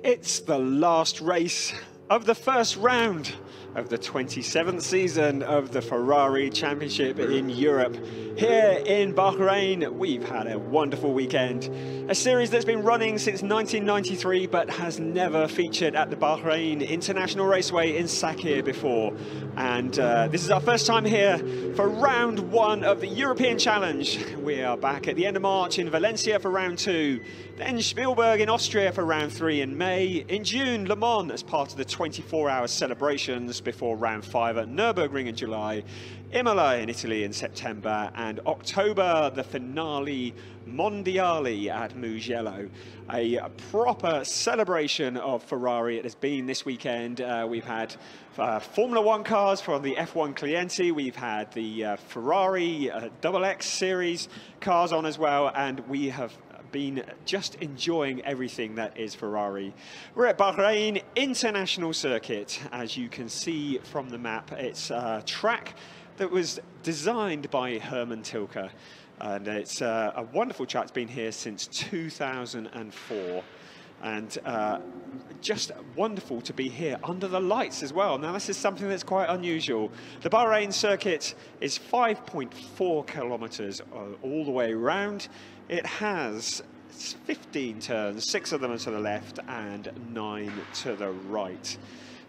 It's the last race of the first round of the 27th season of the Ferrari Championship in Europe. Here in Bahrain, we've had a wonderful weekend. A series that's been running since 1993 but has never featured at the Bahrain International Raceway in Sakhir before. And this is our first time here for round one of the European Challenge. We are back at the end of March in Valencia for round two, then Spielberg in Austria for round three in May. In June, Le Mans as part of the 24-hour celebrations before round five at Nürburgring in July. Imola in Italy in September, and October, the finale Mondiale at Mugello. A proper celebration of Ferrari it has been this weekend. We've had Formula One cars from the F1 Clienti. We've had the Ferrari XX series cars on as well, and we have been just enjoying everything that is Ferrari. We're at Bahrain International Circuit. As you can see from the map, it's a track that was designed by Hermann Tilke. And it's a wonderful track. It's been here since 2004. And just wonderful to be here under the lights as well. Now, this is something that's quite unusual. The Bahrain circuit is 5.4 kilometers all the way around. It has 15 turns, 6 of them are to the left and 9 to the right.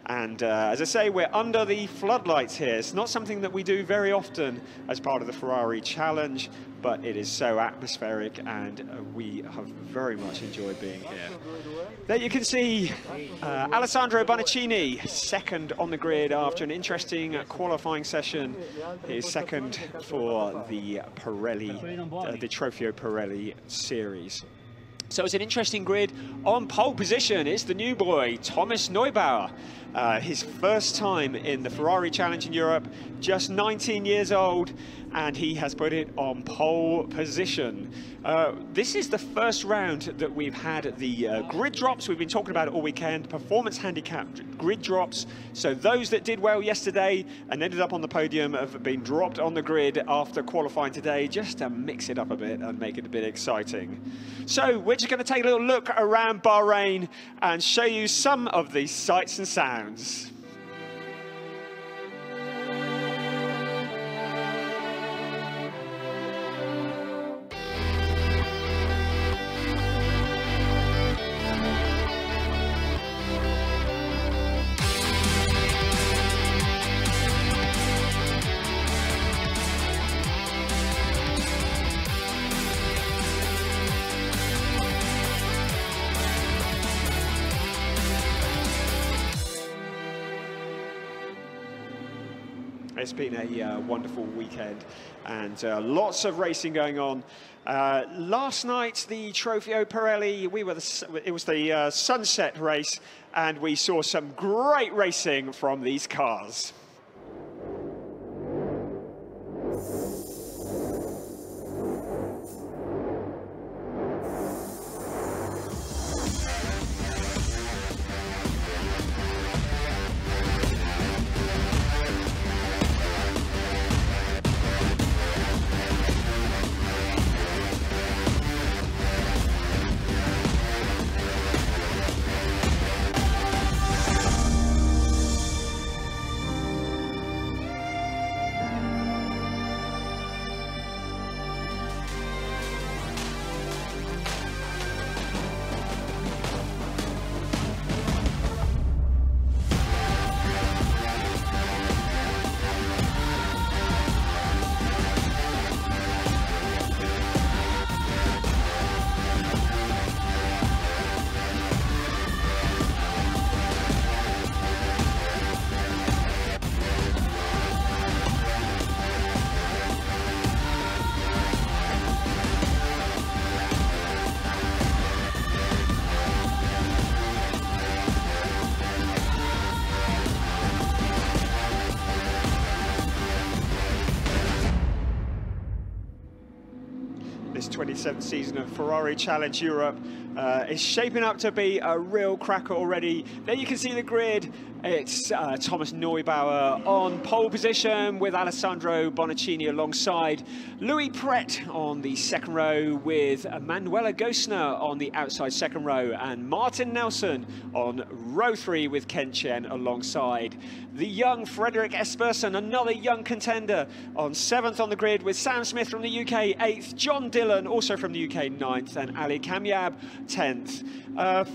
And as I say, we're under the floodlights here. It's not something that we do very often as part of the Ferrari Challenge, but it is so atmospheric, and we have very much enjoyed being here. There you can see Alessandro Bonaccini, second on the grid after an interesting qualifying session. He's second for the Pirelli, the Trofeo Pirelli series. So it's an interesting grid. On pole position is the new boy, Thomas Neubauer. His first time in the Ferrari Challenge in Europe, just 19 years old, and he has put it on pole position. This is the first round that we've had the grid drops. We've been talking about it all weekend, performance handicap grid drops. So those that did well yesterday and ended up on the podium have been dropped on the grid after qualifying today, just to mix it up a bit and make it a bit exciting. So we're just going to take a little look around Bahrain and show you some of the sights and sounds. It's been a wonderful weekend, and lots of racing going on. Last night, the Trofeo Pirelli, it was the sunset race, and we saw some great racing from these cars. This 27th season of Ferrari Challenge Europe It's shaping up to be a real cracker already. There you can see the grid. It's Thomas Neubauer on pole position with Alessandro Bonaccini alongside. Louis Pret on the second row with Manuela Gosner on the outside second row, and Martin Nelson on row 3 with Ken Chen alongside. The young Frederick Esperson, another young contender, on 7th on the grid with Sam Smith from the UK, 8th. John Dillon, also from the UK, 9th. And Ali Kamyab, 10th.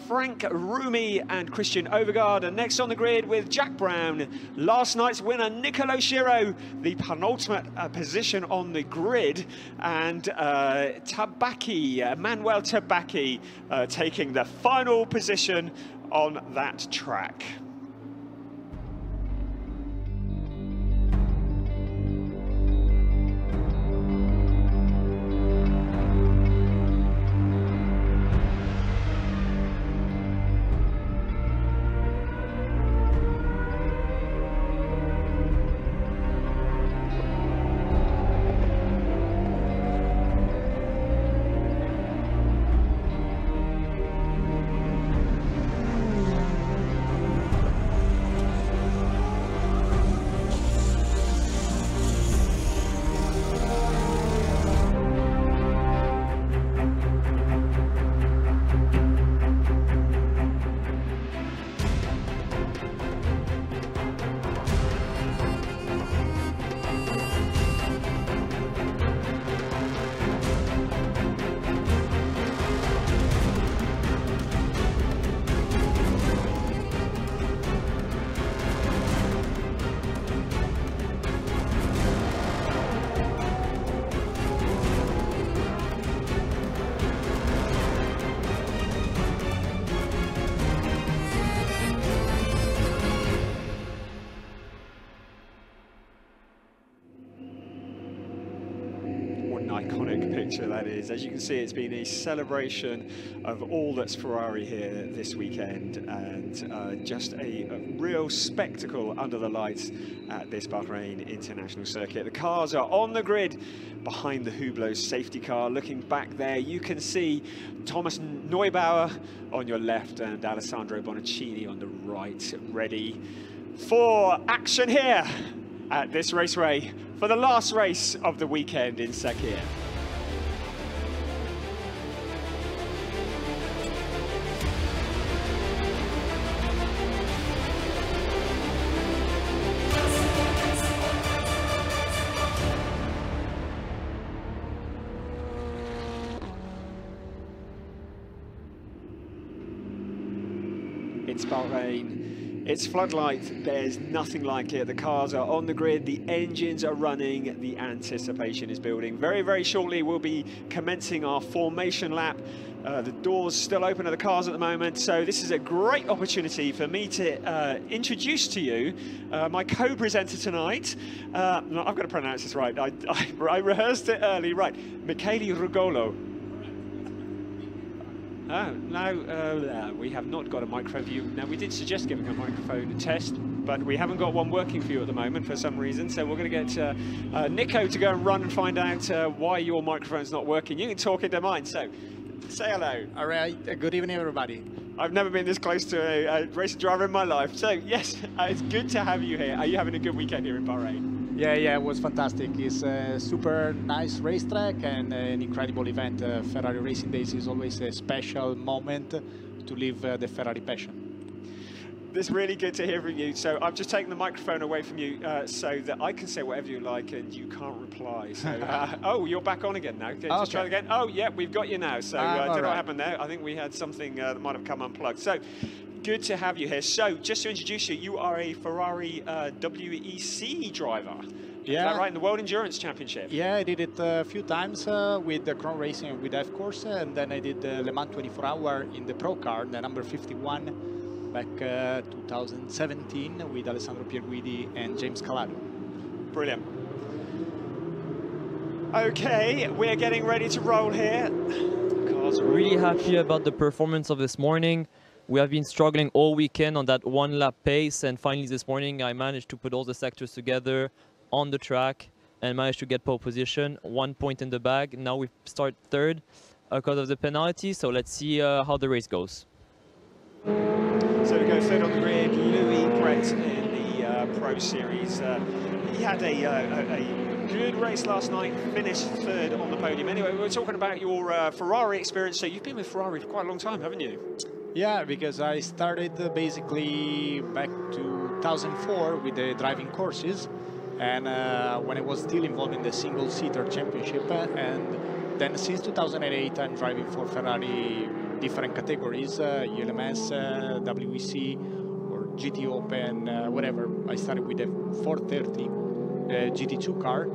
Frank Rumi and Christian Overgaard are next on the grid with Jack Brown. Last night's winner, Nicolo Schiro, the penultimate position on the grid. And Tabaki, Manuel Tabaki, taking the final position on that track. Iconic picture that is. As you can see, it's been a celebration of all that's Ferrari here this weekend, and just a real spectacle under the lights at this Bahrain International Circuit. The cars are on the grid behind the Hublot safety car. Looking back there, you can see Thomas Neubauer on your left and Alessandro Bonaccini on the right, ready for action here at this raceway for the last race of the weekend in Sakir. It's Bahrain. It's floodlight, there's nothing like it. The cars are on the grid, the engines are running, the anticipation is building. Very, very shortly we'll be commencing our formation lap. The doors still open at the cars at the moment, so this is a great opportunity for me to introduce to you my co-presenter tonight. I've got to pronounce this right, I rehearsed it early, right. Michele Rugolo. Oh, no, we have not got a microphone for you. Now, we did suggest giving a microphone test, but we haven't got one working for you at the moment for some reason. So we're going to get Nico to go and run and find out why your microphone's not working. You can talk into mine, so say hello. All right, good evening, everybody. I've never been this close to a racing driver in my life. So, yes, it's good to have you here. Are you having a good weekend here in Bahrain? Yeah, it was fantastic. It's a super nice racetrack and an incredible event. Ferrari Racing Days is always a special moment to live the Ferrari passion. It's really good to hear from you. So I've just taken the microphone away from you so that I can say whatever you like and you can't reply. So, oh, you're back on again now. Okay, just try it again. Oh, yeah, we've got you now. So I don't know what happened there. I think we had something that might have come unplugged. So good to have you here. So just to introduce you, you are a Ferrari WEC driver. Yeah. Is that right, in the World Endurance Championship? Yeah, I did it a few times with the Chrome Racing with F course, and then I did the Le Mans 24 Hour in the Pro Car, the number 51, back 2017 with Alessandro Pierguidi and James Calado. Brilliant. Okay, we're getting ready to roll here. Cars really happy about the performance of this morning. We have been struggling all weekend on that one lap pace, and finally this morning I managed to put all the sectors together on the track and managed to get pole position, 1 point in the bag. Now we start third. because of the penalty. So let's see how the race goes. So we go third on the grid, Louis Brett in the Pro Series. He had a good race last night, finished third on the podium. Anyway, we were talking about your Ferrari experience. So you've been with Ferrari for quite a long time, haven't you? Yeah, because I started basically back to 2004 with the driving courses, and when I was still involved in the single-seater championship, and then since 2008 I'm driving for Ferrari different categories, ULMS, WEC, or GT Open, whatever. I started with the 430 GT2 car,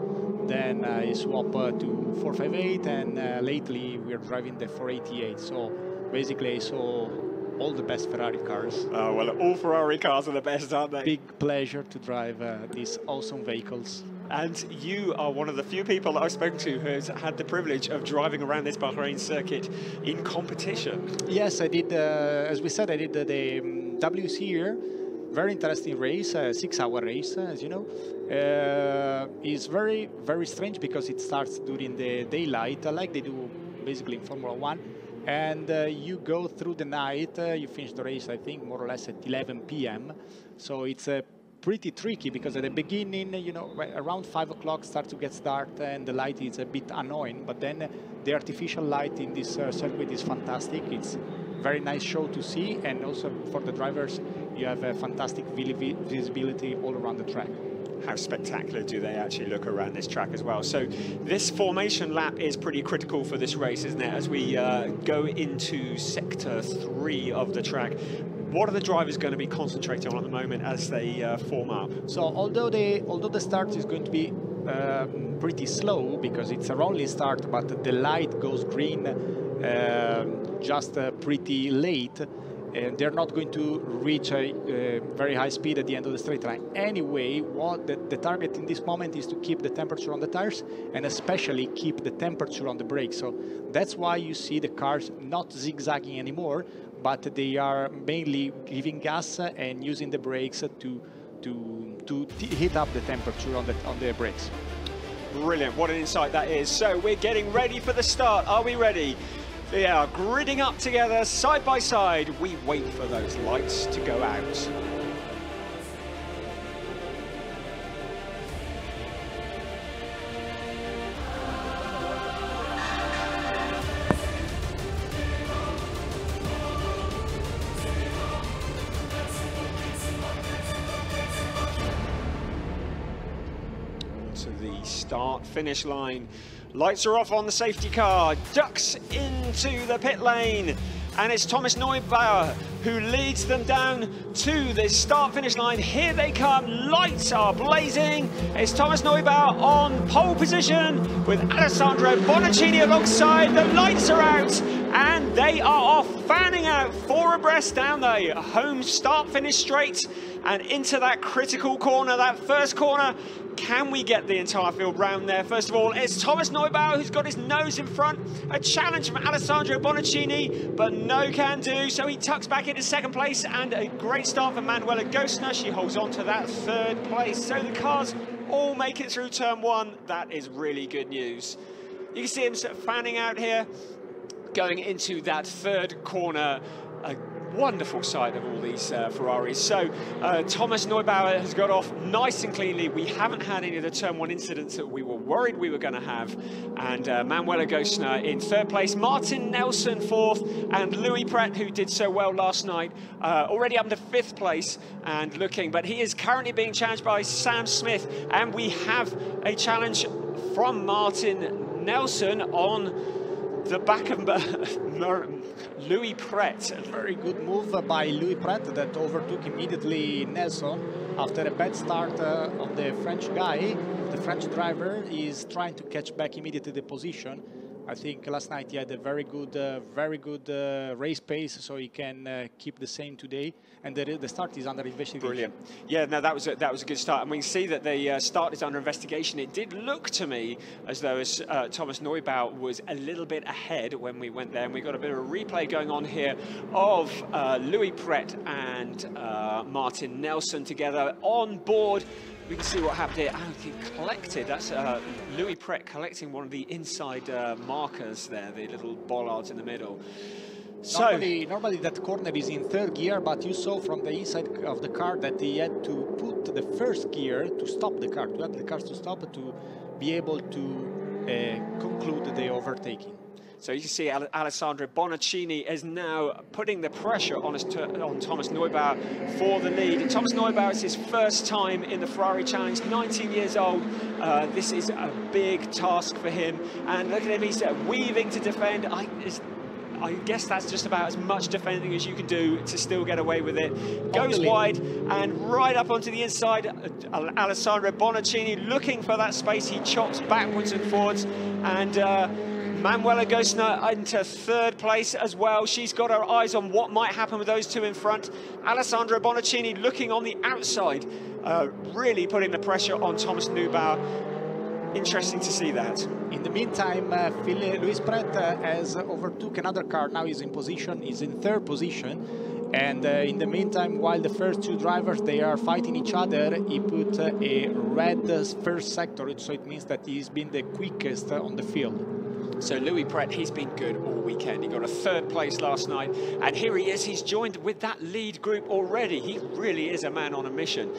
then I swapped to 458, and lately we are driving the 488. So basically I saw all the best Ferrari cars. Oh, well, all Ferrari cars are the best, aren't they? Big pleasure to drive these awesome vehicles. And you are one of the few people that I've spoken to who has had the privilege of driving around this Bahrain circuit in competition. Yes, I did, as we said, I did the WC here. Very interesting race, a 6-hour race, as you know. It's very, very strange because it starts during the daylight, like they do basically in Formula 1. And you go through the night, you finish the race, I think, more or less at 11 p.m. So it's pretty tricky because at the beginning, you know, around 5 o'clock starts to get dark and the light is a bit annoying. But then the artificial light in this circuit is fantastic. It's very nice show to see, and also for the drivers, you have a fantastic visibility all around the track. How spectacular do they actually look around this track as well. So this formation lap is pretty critical for this race, isn't it? As we go into sector 3 of the track, what are the drivers going to be concentrating on at the moment as they form up? So although the start is going to be pretty slow because it's a rolling start, but the light goes green just pretty late, and they're not going to reach a very high speed at the end of the straight line. Anyway, what the target in this moment is to keep the temperature on the tires, and especially keep the temperature on the brakes. So that's why you see the cars not zigzagging anymore, but they are mainly giving gas and using the brakes to heat up the temperature on the brakes. Brilliant, what an insight that is. So we're getting ready for the start. Are we ready? They are gridding up together, side by side. We wait for those lights to go out. To the start-finish line. Lights are off on the safety car, ducks into the pit lane, and it's Thomas Neubauer who leads them down to the start-finish line. Here they come, lights are blazing. It's Thomas Neubauer on pole position with Alessandro Bonaccini alongside. The lights are out, and they are off, fanning out 4 abreast down the home start-finish straight and into that critical corner, that first corner. Can we get the entire field round there? First of all, it's Thomas Neubauer who's got his nose in front. A challenge from Alessandro Bonaccini, but no can do. So he tucks back into second place, and a great start for Manuela Gostner. She holds on to that third place. So the cars all make it through turn 1. That is really good news. You can see him sort of fanning out here, going into that third corner. A wonderful sight of all these Ferraris. So Thomas Neubauer has got off nice and cleanly. We haven't had any of the turn 1 incidents that we were worried we were going to have. And Manuela Gostner in third place, Martin Nelson fourth, and Louis Pret, who did so well last night, already up to 5th place and looking. But he is currently being challenged by Sam Smith, and we have a challenge from Martin Nelson on the back of Louis Pret. A very good move by Louis Pret that overtook immediately Nelson after a bad start of the French guy. The French driver is trying to catch back immediately the position. I think last night he had a very good race pace, so he can keep the same today. And the start is under investigation. Brilliant. Yeah, no, that was a good start. And we can see that the start is under investigation. It did look to me as though Thomas Neubauer was a little bit ahead when we went there. And we got a bit of a replay going on here of Louis Pret and Martin Nelson together on board We can see what happened here. Oh, he collected, that's Louis Pret collecting one of the inside markers there, the little bollards in the middle. So normally that corner is in third gear, but you saw from the inside of the car that he had to put the first gear to stop the car, to have the car to stop to be able to conclude the overtaking. So you can see Alessandro Bonaccini is now putting the pressure on Thomas Neubauer for the lead. Thomas Neubauer is his first time in the Ferrari Challenge, 19 years old. This is a big task for him. And look at him, he's weaving to defend. I guess that's just about as much defending as you can do to still get away with it. Goes wide and right up onto the inside. Alessandro Bonaccini looking for that space. He chops backwards and forwards. And Manuela Gosner into third place as well. She's got her eyes on what might happen with those two in front. Alessandro Bonaccini looking on the outside, really putting the pressure on Thomas Neubauer. Interesting to see that. In the meantime, Louis Pret has overtook another car. Now he's in position, he's in third position. And in the meantime, while the first two drivers, they are fighting each other, he put a red first sector, so it means that he's been the quickest on the field. So Louis Pret, he's been good all weekend. He got a third place last night, and here he is. He's joined with that lead group already. He really is a man on a mission.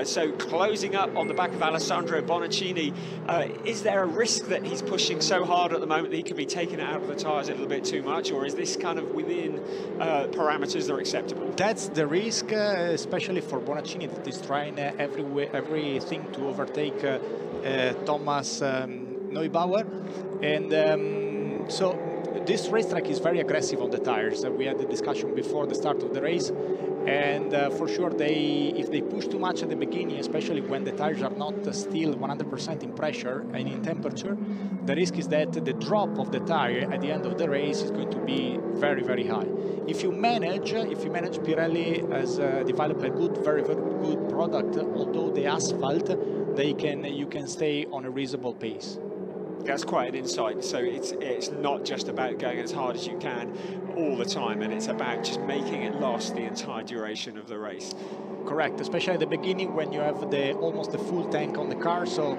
So closing up on the back of Alessandro Bonaccini, is there a risk that he's pushing so hard at the moment that he could be taking it out of the tyres a little bit too much, or is this kind of within parameters that are acceptable? That's the risk, especially for Bonaccini, that is trying everything to overtake Thomas Neubauer. And so this racetrack is very aggressive on the tires. We had the discussion before the start of the race, and for sure if they push too much at the beginning, especially when the tires are not still 100% in pressure and in temperature, the risk is that the drop of the tire at the end of the race is going to be very, very high. If you manage, Pirelli has developed a very, very good product. Although the asphalt, you can stay on a reasonable pace. That's quite an insight. So it's not just about going as hard as you can all the time, and it's about just making it last the entire duration of the race. Correct, especially at the beginning when you have almost the full tank on the car, so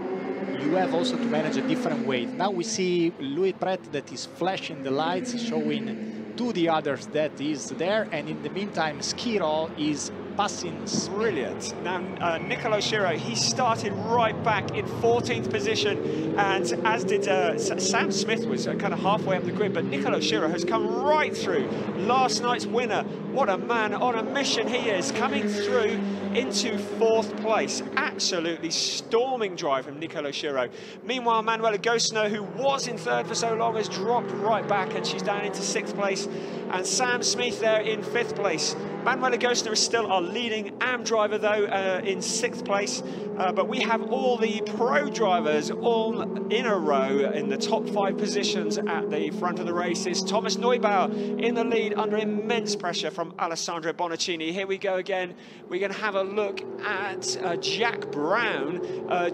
you have also to manage a different weight. Now we see Louis Pret that is flashing the lights, showing to the others that he's there, and in the meantime Schiro is passing. Brilliant. Now Nicolo Schiro, he started right back in 14th position, and as did Sam Smith was kind of halfway up the grid, but Nicolo Schiro has come right through. Last night's winner. What a man on a mission he is, coming through into 4th place. Absolutely storming drive from Nicolo Schiro. Meanwhile, Manuela Gosner, who was in 3rd for so long, has dropped right back, and she's down into 6th place. And Sam Smith there in 5th place. Manuela Gosner is still our leading AM driver, though, in 6th place. But we have all the pro drivers all in a row in the top 5 positions at the front of the races. Thomas Neubauer in the lead under immense pressure from Alessandro Bonaccini. Here we go again. We're going to have a look at Jack Brown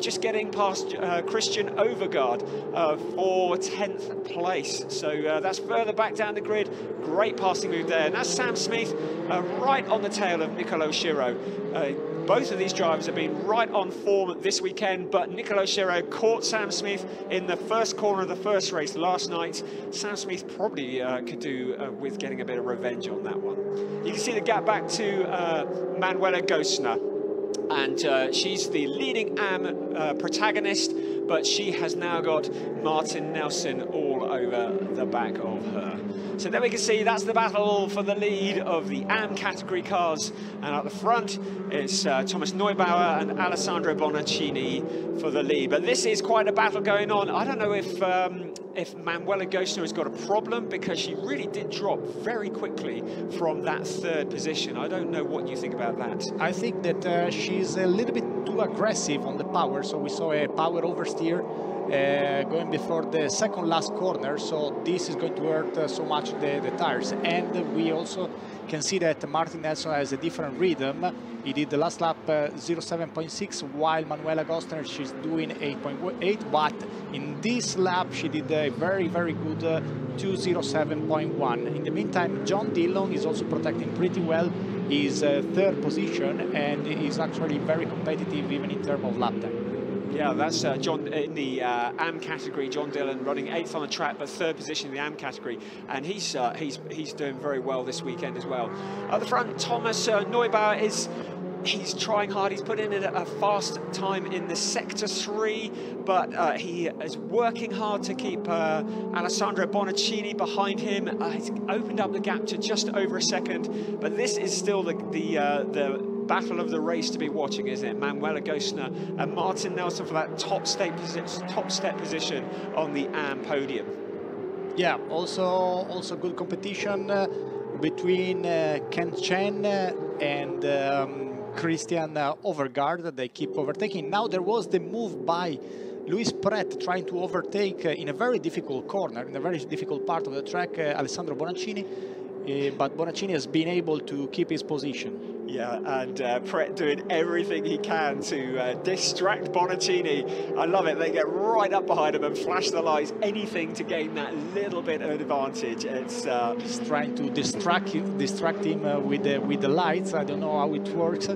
just getting past Christian Overgaard for 10th place. So that's further back down the grid. Great passing move there. And that's Sam Smith right on the tail of Nicolo Schiro. Both of these drivers have been right on form this weekend, but Nicolo Schiro caught Sam Smith in the first corner of the first race last night. Sam Smith probably could do with getting a bit of revenge on that one. You can see the gap back to Manuela Gosner, and she's the leading AM protagonist, but she has now got Martin Nelson all over the back of her. So there we can see that's the battle for the lead of the AM category cars. And at the front, it's Thomas Neubauer and Alessandro Bonaccini for the lead. But this is quite a battle going on. I don't know if Manuela Gosner has got a problem, because she really did drop very quickly from that 3rd position. I don't know what you think about that. I think that she's a little bit too aggressive on the power. So we saw a power oversteer, going before the second last corner, so this is going to hurt so much the tires. And we also can see that Martin Nelson has a different rhythm. He did the last lap 07.6, while Manuela Gostner, she's doing 8.8, but in this lap she did a very, very good 207.1. In the meantime, John Dillon is also protecting pretty well his third position, and is actually very competitive even in terms of lap time. Yeah, that's John in the AM category. John Dillon running 8th on the track, but 3rd position in the AM category, and he's doing very well this weekend as well. At the front, Thomas Neubauer he's trying hard. He's put in a fast time in the sector 3, but he is working hard to keep Alessandro Bonaccini behind him. He's opened up the gap to just over a second, but this is still the battle of the race to be watching, isn't it? Manuela Gostner and Martin Nelson for that top step position on the AM podium. Yeah, also good competition between Ken Chen and Christian Overgaard. They keep overtaking. Now there was the move by Luis Pret trying to overtake in a very difficult corner, in a very difficult part of the track, Alessandro Bonaccini, but Bonaccini has been able to keep his position. Yeah, and Pret doing everything he can to distract Bonaccini. I love it. They get right up behind him and flash the lights, anything to gain that little bit of advantage. It's he's trying to distract him with the lights. I don't know how it works.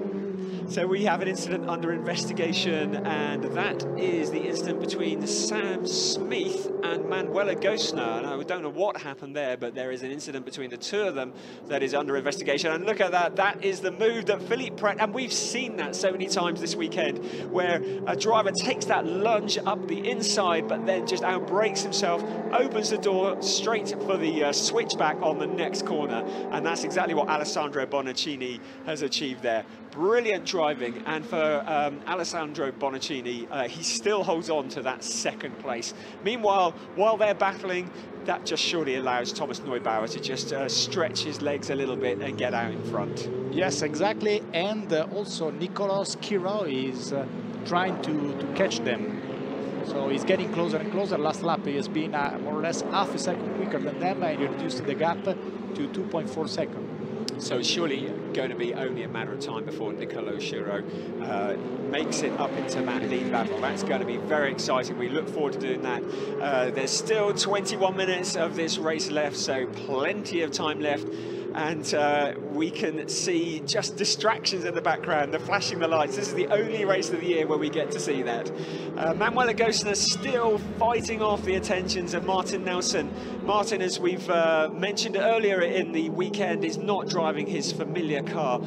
So we have an incident under investigation, and that is the incident between Sam Smith and Manuela Gostner. And I don't know what happened there, but there is an incident between the two of them that is under investigation. And look at that, that is the move that Philippe Pret, and we've seen that so many times this weekend, where a driver takes that lunge up the inside, but then just outbrakes himself, opens the door straight for the switchback on the next corner. And that's exactly what Alessandro Bonaccini has achieved there. Brilliant driving, and for Alessandro Bonaccini, he still holds on to that 2nd place. Meanwhile, while they're battling, that just surely allows Thomas Neubauer to just stretch his legs a little bit and get out in front. Yes, exactly, and also Nicolas Quiro is trying to catch them. So he's getting closer and closer. Last lap he has been more or less half a second quicker than them, and he reduced the gap to 2.4 seconds. So it's surely going to be only a matter of time before Nicolo Schiro makes it up into that lead battle. That's going to be very exciting. We look forward to doing that. There's still 21 minutes of this race left, so plenty of time left. And we can see just distractions in the background, the flashing the lights. This is the only race of the year where we get to see that. Manuela Gostner still fighting off the attentions of Martin Nelson. Martin, as we've mentioned earlier in the weekend, is not driving his familiar car.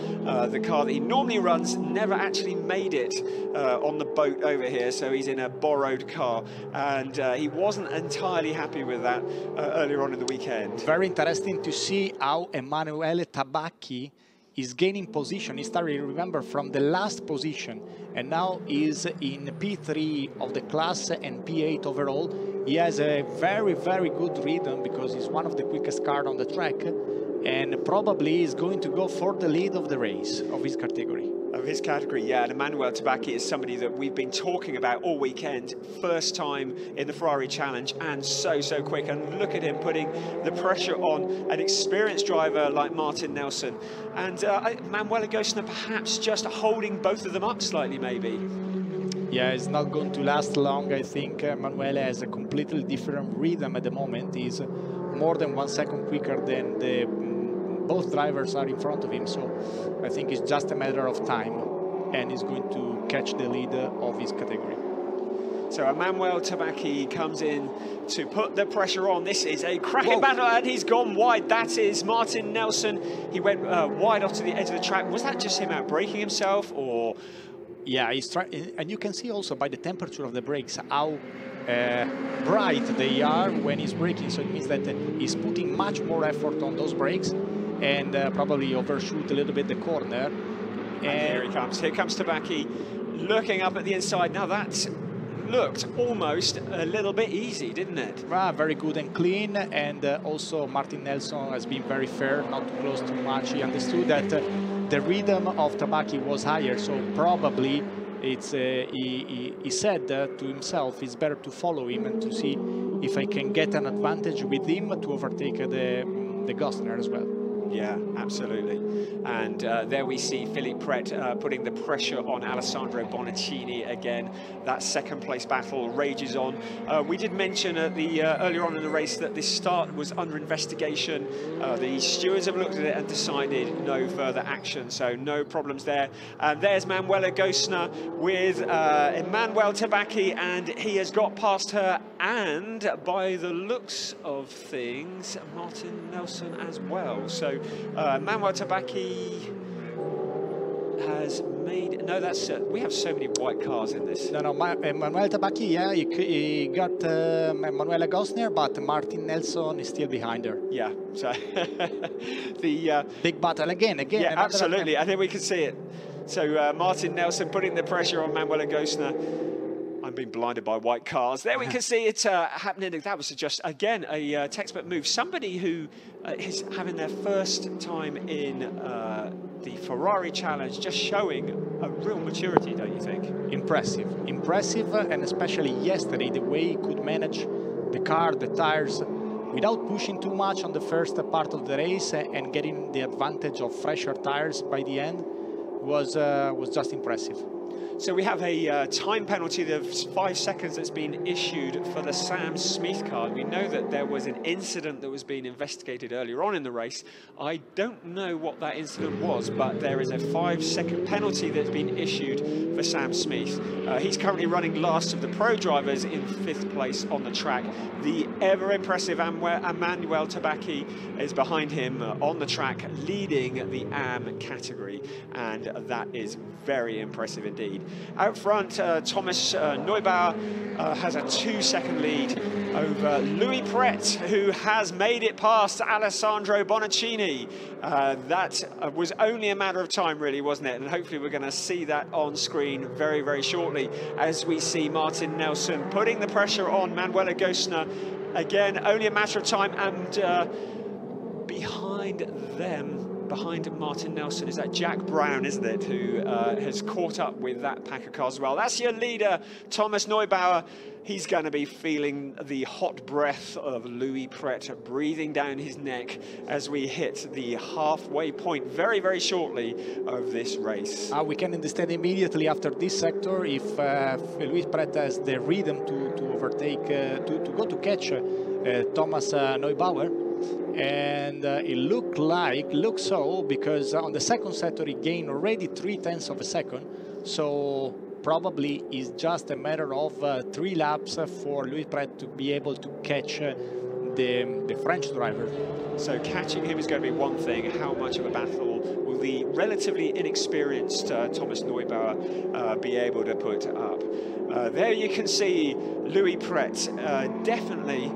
The car that he normally runs never actually made it on the boat over here, so he's in a borrowed car. And he wasn't entirely happy with that earlier on in the weekend. Very interesting to see how Emanuele Tabacchi is gaining position. He started, remember, from the last position, and now is in P3 of the class and P8 overall. He has a very, very good rhythm because he's one of the quickest cars on the track, and probably is going to go for the lead of the race of his category. Yeah, and Emanuele Tabacchi is somebody that we've been talking about all weekend. First time in the Ferrari Challenge, and so quick. And look at him putting the pressure on an experienced driver like Martin Nelson. And Manuela Gostner perhaps just holding both of them up slightly, maybe. Yeah, it's not going to last long. I think Manuela has a completely different rhythm at the moment. He's more than 1 second quicker than both drivers are in front of him, so I think it's just a matter of time, and he's going to catch the lead of his category. So Emanuele Tabacchi comes in to put the pressure on. This is a cracking battle, and he's gone wide. That is Martin Nelson. He went wide off to the edge of the track. Was that just him out braking himself, or? Yeah, he's trying, and you can see also by the temperature of the brakes how bright they are when he's braking. So it means that he's putting much more effort on those brakes, and probably overshoot a little bit the corner. And here he comes. Here comes Tabacchi, looking up at the inside. Now that looked almost a little bit easy, didn't it? Very good and clean, and also Martin Nelson has been very fair, not to close too much. He understood that the rhythm of Tabacchi was higher, so probably It's he said to himself, it's better to follow him and to see if I can get an advantage with him to overtake the Gosner as well. Yeah, absolutely. And there we see Philippe Pret putting the pressure on Alessandro Bonaccini again. That second place battle rages on. We did mention at the earlier on in the race that this start was under investigation. The stewards have looked at it and decided no further action, so no problems there. And there's Manuela Gosner with Emmanuel Tabacchi, and he has got past her, and by the looks of things, Martin Nelson as well. So Manuel Tabacchi has made, no, that's, we have so many white cars in this. No, Manuel Tabacchi, yeah, he got Manuela Gosner, but Martin Nelson is still behind her. Yeah, so the big battle again. Yeah, absolutely, and then we can see it. So Martin Nelson putting the pressure on Manuela Gosner. I'm being blinded by white cars. There we can see it happening. That was just, again, a textbook move. Somebody who is having their first time in the Ferrari Challenge, just showing a real maturity, don't you think? Impressive, and especially yesterday, the way he could manage the car, the tires, without pushing too much on the first part of the race and getting the advantage of fresher tires by the end was just impressive. So we have a time penalty of 5 seconds that's been issued for the Sam Smith car. We know that there was an incident that was being investigated earlier on in the race. I don't know what that incident was, but there is a 5-second penalty that's been issued for Sam Smith. He's currently running last of the pro drivers in 5th place on the track. The ever-impressive Emmanuel Tabacchi is behind him on the track, leading the AM category, and that is very impressive indeed. Out front, Thomas Neubauer has a 2-second lead over Louis Pret, who has made it past Alessandro Bonaccini. That was only a matter of time, really, wasn't it? And hopefully we're going to see that on screen very, very shortly, as we see Martin Nelson putting the pressure on Manuela Gosner. Again, only a matter of time, and behind them, behind Martin Nelson, is that Jack Brown, isn't it, who has caught up with that pack of cars as well. That's your leader, Thomas Neubauer. He's going to be feeling the hot breath of Louis Pret breathing down his neck as we hit the halfway point very, very shortly of this race. We can understand immediately after this sector if Louis Pret has the rhythm to overtake, to go to catch Thomas Neubauer. And it looks so, because on the second sector he gained already 0.3 of a second, so probably it's just a matter of 3 laps for Louis Pret to be able to catch the French driver. So catching him is going to be one thing. How much of a battle will the relatively inexperienced Thomas Neubauer be able to put up? There you can see Louis Pret, definitely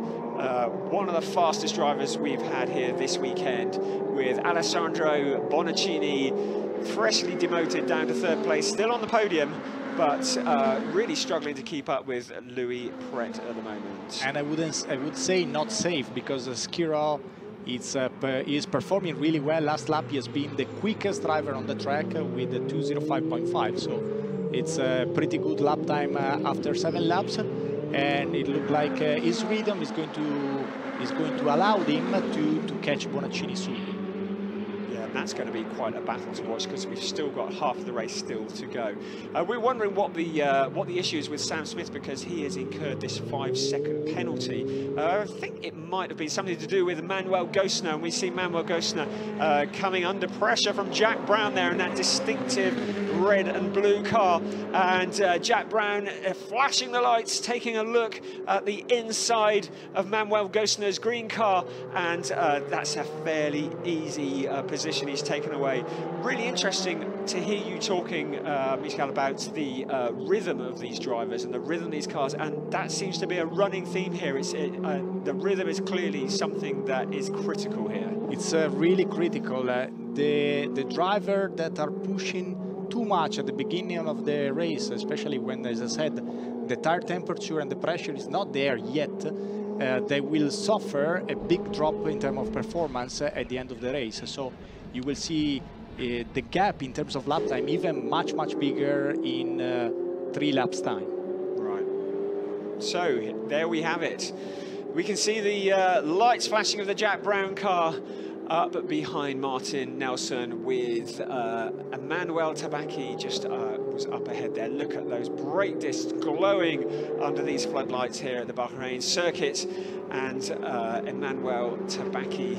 one of the fastest drivers we've had here this weekend, with Alessandro Bonaccini freshly demoted down to 3rd place, still on the podium, but really struggling to keep up with Louis Pret at the moment. And I would say not safe, because Skiro is performing really well. Last lap he has been the quickest driver on the track with the 2:05.5, so it's a pretty good lap time after 7 laps. And it looked like his rhythm is going to allow him to catch Bonaccini soon. Yeah, and that's going to be quite a battle to watch, because we've still got half of the race still to go. We're wondering what the issue is with Sam Smith, because he has incurred this 5-second penalty. I think it might have been something to do with Manuel Gosner, and we see Manuel Gosner coming under pressure from Jack Brown there in that distinctive red and blue car, and Jack Brown flashing the lights, taking a look at the inside of Manuel Gosner's green car, and that's a fairly easy position he's taken away. Really interesting to hear you talking, Michael, about the rhythm of these drivers and the rhythm of these cars, and that seems to be a running theme here. The rhythm is clearly something that is critical here. It's really critical. The driver that are pushing too much at the beginning of the race, especially when, as I said, the tire temperature and the pressure is not there yet, they will suffer a big drop in terms of performance at the end of the race. So you will see the gap in terms of lap time even much bigger in 3 laps time. Right. So there we have it. We can see the lights flashing of the Jack Brown car up behind Martin Nelson, with Emmanuel Tabaki just was up ahead there. Look at those brake discs glowing under these floodlights here at the Bahrain circuit, and Emmanuel Tabaki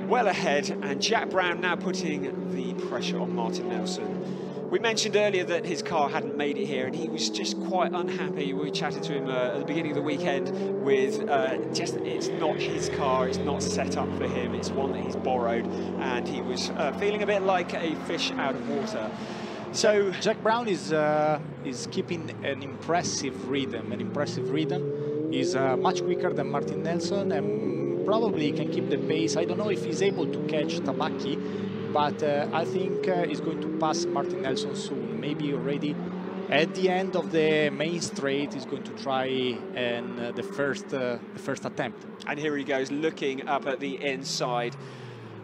well ahead, and Jack Brown now putting the pressure on Martin Nelson. We mentioned earlier that his car hadn't made it here, and he was just quite unhappy. We chatted to him at the beginning of the weekend with just it's not his car, it's not set up for him, it's one that he's borrowed, and he was feeling a bit like a fish out of water. So Jack Brown is keeping an impressive rhythm. He's much quicker than Martin Nelson, and probably can keep the pace. I don't know if he's able to catch Tabaki, but I think he's going to pass Martin Nelson soon. Maybe already at the end of the main straight, he's going to try and the first attempt. And here he goes, looking up at the inside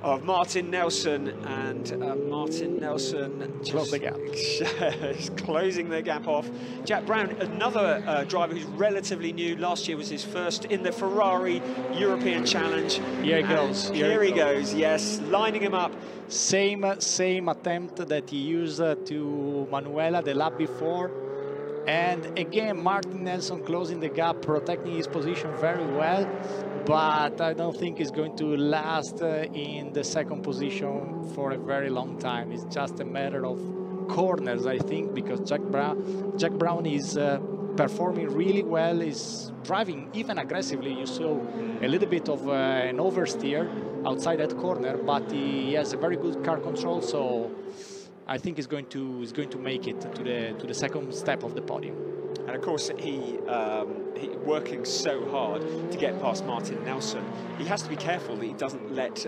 of Martin Nelson, and Martin Nelson close the gap. Closing the gap off. Jack Brown, another driver who's relatively new. Last year was his first in the Ferrari European Challenge. Here he goes. Here he goes. Yes, lining him up. Same attempt that he used to Manuela the lap before. And again, Martin Nelson closing the gap, protecting his position very well, but I don't think he's going to last in the second position for a very long time. It's just a matter of corners, I think, because Jack Brown is performing really well, is driving even aggressively. You saw a little bit of an oversteer outside that corner, but he has a very good car control, so I think he's going to make it to the second step of the podium. And of course, he working so hard to get past Martin Nelson. He has to be careful that he doesn't let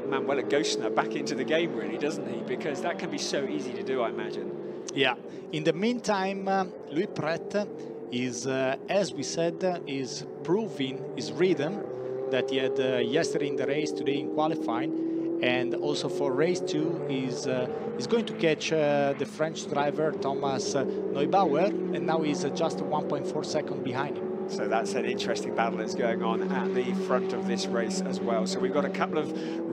Manuela Gosner back into the game, really, doesn't he? Because that can be so easy to do, I imagine. Yeah. In the meantime, Louis Pret is, as we said, is proving his rhythm that he had yesterday in the race, today in qualifying. And also for race 2, he's going to catch the French driver Thomas Neubauer, and now he's just 1.4 seconds behind him. So that's an interesting battle that's going on at the front of this race as well. So we've got a couple of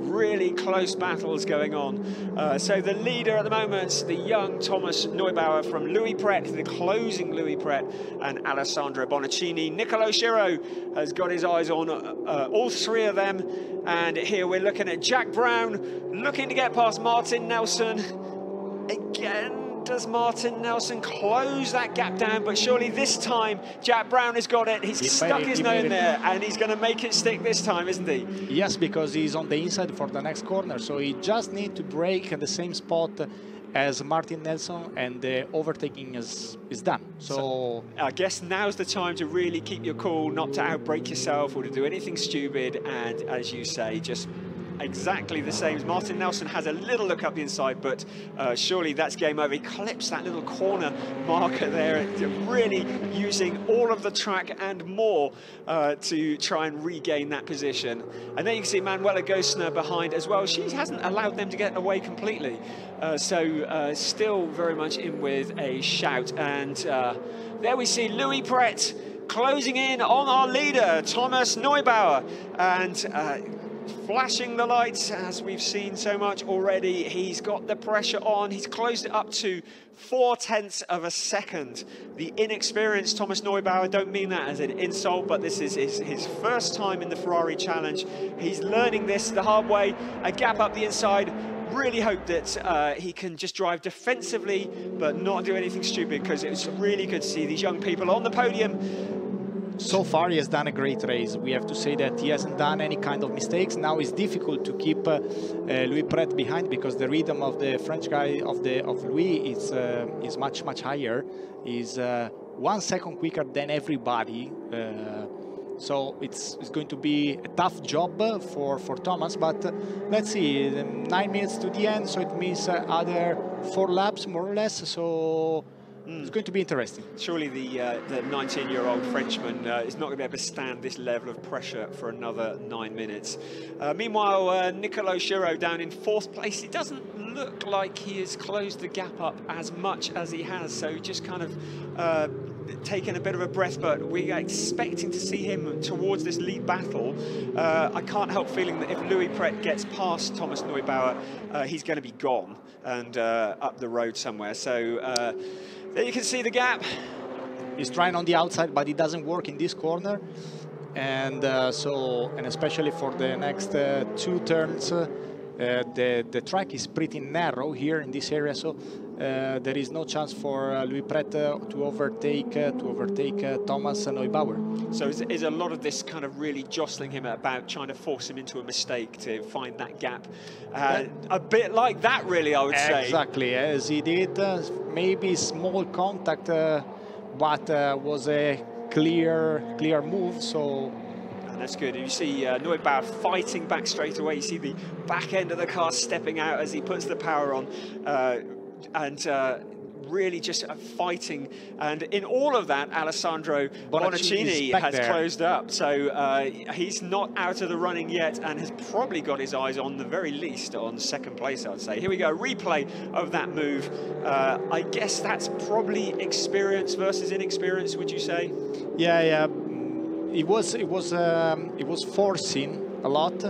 really close battles going on. So the leader at the moment, the young Thomas Neubauer from Louis Pret, the closing Louis Pret, and Alessandro Bonaccini. Nicolo Schiro has got his eyes on all three of them. And here we're looking at Jack Brown looking to get past Martin Nelson. Again, does Martin Nelson close that gap down? But surely this time Jack Brown has got it. He's stuck his nose in there, and he's going to make it stick this time, isn't he? Yes, because he's on the inside for the next corner. So he just needs to brake at the same spot as Martin Nelson, and the overtaking is done. So I guess now's the time to really keep your cool, not to outbrake yourself or to do anything stupid, and as you say, just exactly the same. Martin Nelson has a little look up the inside, but surely that's game over. He clips that little corner marker there, really using all of the track and more to try and regain that position. And then you can see Manuela Gosner behind as well. She hasn't allowed them to get away completely. So still very much in with a shout. And there we see Louis Pret closing in on our leader, Thomas Neubauer. And flashing the lights, as we've seen so much already. He's got the pressure on. He's closed it up to 0.4 of a second. The inexperienced Thomas Neubauer, don't mean that as an insult, but this is his first time in the Ferrari Challenge. He's learning this the hard way. A gap up the inside. Really hope that he can just drive defensively, but not do anything stupid, because it's really good to see these young people on the podium. So far, he has done a great race. We have to say that he hasn't done any kind of mistakes. Now it's difficult to keep Louis Pret behind, because the rhythm of the French guy of Louis is much higher. He's 1 second quicker than everybody. So it's going to be a tough job for Thomas. But let's see, 9 minutes to the end, so it means other 4 laps more or less. So it's going to be interesting. Surely the 19-year-old Frenchman is not going to be able to stand this level of pressure for another 9 minutes. Meanwhile, Nicolo Schiro down in 4th place. It doesn't look like he has closed the gap up as much as he has, so just kind of taken a bit of a breath, but we are expecting to see him towards this lead battle. I can't help feeling that if Louis Pret gets past Thomas Neubauer, he's going to be gone and up the road somewhere. So there you can see the gap. He's trying on the outside, but it doesn't work in this corner. And and especially for the next 2 turns, the track is pretty narrow here in this area, so there is no chance for Louis Pret to overtake Thomas Neubauer. So is a lot of this kind of really jostling him about trying to force him into a mistake to find that gap? A bit like that, really, I would say. Exactly, as he did. Maybe small contact, but was a clear move. So. That's good. You see Neubauer fighting back straight away. You see the back end of the car stepping out as he puts the power on, and really just fighting. And in all of that, Alessandro Bonaccini has closed up. So he's not out of the running yet and has probably got his eyes on the very least on second place, I'd say. Here we go, replay of that move. I guess that's probably experience versus inexperience, would you say? Yeah. It was forcing a lot,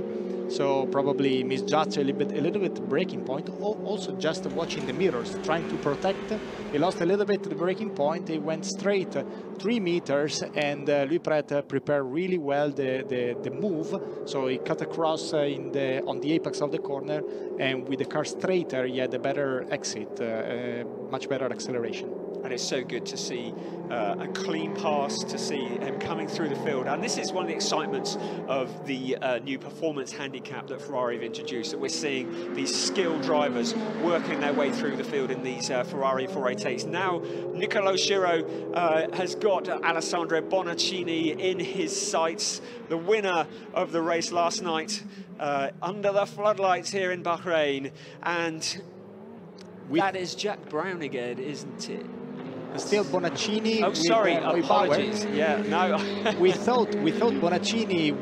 so probably misjudged a little bit the braking point. Also, just watching the mirrors, trying to protect, he lost a little bit the braking point. He went straight 3 meters, and Louis Pret prepared really well the move. So he cut across on the apex of the corner, and with the car straighter, he had a better exit, much better acceleration. And it's so good to see a clean pass, to see him coming through the field. And this is one of the excitements of the new performance handicap that Ferrari have introduced, that we're seeing these skilled drivers working their way through the field in these Ferrari 488s. Now, Niccolò Schiro has got Alessandro Bonaccini in his sights, the winner of the race last night, under the floodlights here in Bahrain. And that is Jack Brown again, isn't it? Still Bonaccini. Oh, sorry, apologies. Yeah, no. we thought Bonaccini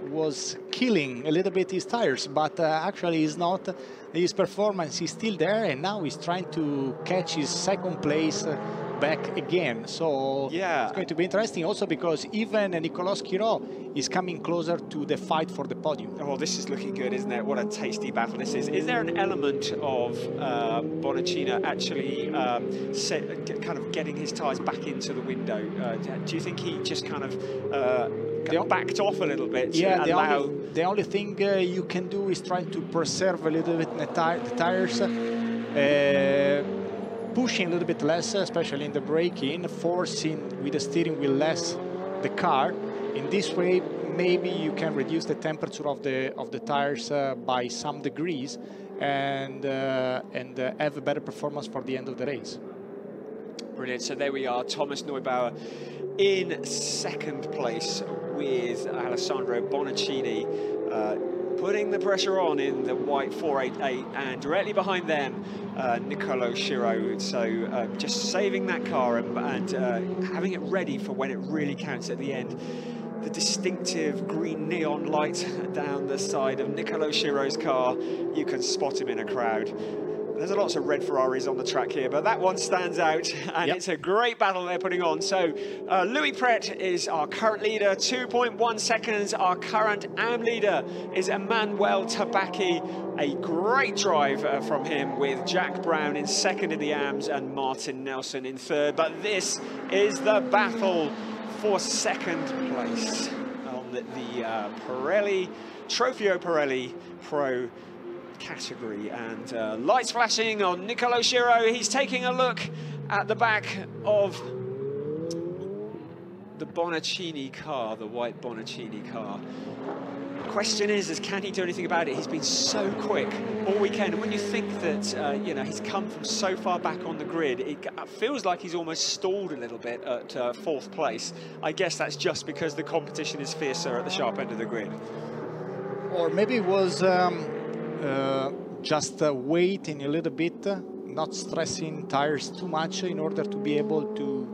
was killing a little bit his tires, but actually he's not. His performance is still there, and now he's trying to catch his second place back again. So yeah, it's going to be interesting also because even Niccolò Schiro is coming closer to the fight for the podium. Oh, this is looking good, isn't it? What a tasty battle this is. Is there an element of Bonaccini actually kind of getting his tyres back into the window? Do you think he just kind of backed off a little bit? Yeah, the only thing you can do is try to preserve a little bit the tires, pushing a little bit less, especially in the braking, forcing with the steering wheel less the car. In this way, maybe you can reduce the temperature of the tires by some degrees and have a better performance for the end of the race. Brilliant. So there we are, Thomas Neubauer in second place with Alessandro Bonaccini putting the pressure on in the white 488, and directly behind them Niccolò Schiro. So just saving that car and having it ready for when it really counts at the end. The distinctive green neon light down the side of Niccolò Schiro's car. You can spot him in a crowd. There's lots of red Ferraris on the track here, but that one stands out, and it's a great battle they're putting on. So Louis Pret is our current leader, 2.1 seconds. Our current AM leader is Emmanuel Tabaki. A great drive from him, with Jack Brown in second in the AMs and Martin Nelson in third. But this is the battle for second place on the Pirelli, Trofeo Pirelli Pro category. And lights flashing on Niccolò Schiro. He's taking a look at the back of the Bonaccini car, the white Bonaccini car. Question is can he do anything about it? He's been so quick all weekend, and when you think that you know, he's come from so far back on the grid, it feels like he's almost stalled a little bit at fourth place. I guess that's just because the competition is fiercer at the sharp end of the grid. Or maybe it was just waiting a little bit, not stressing tires too much in order to be able to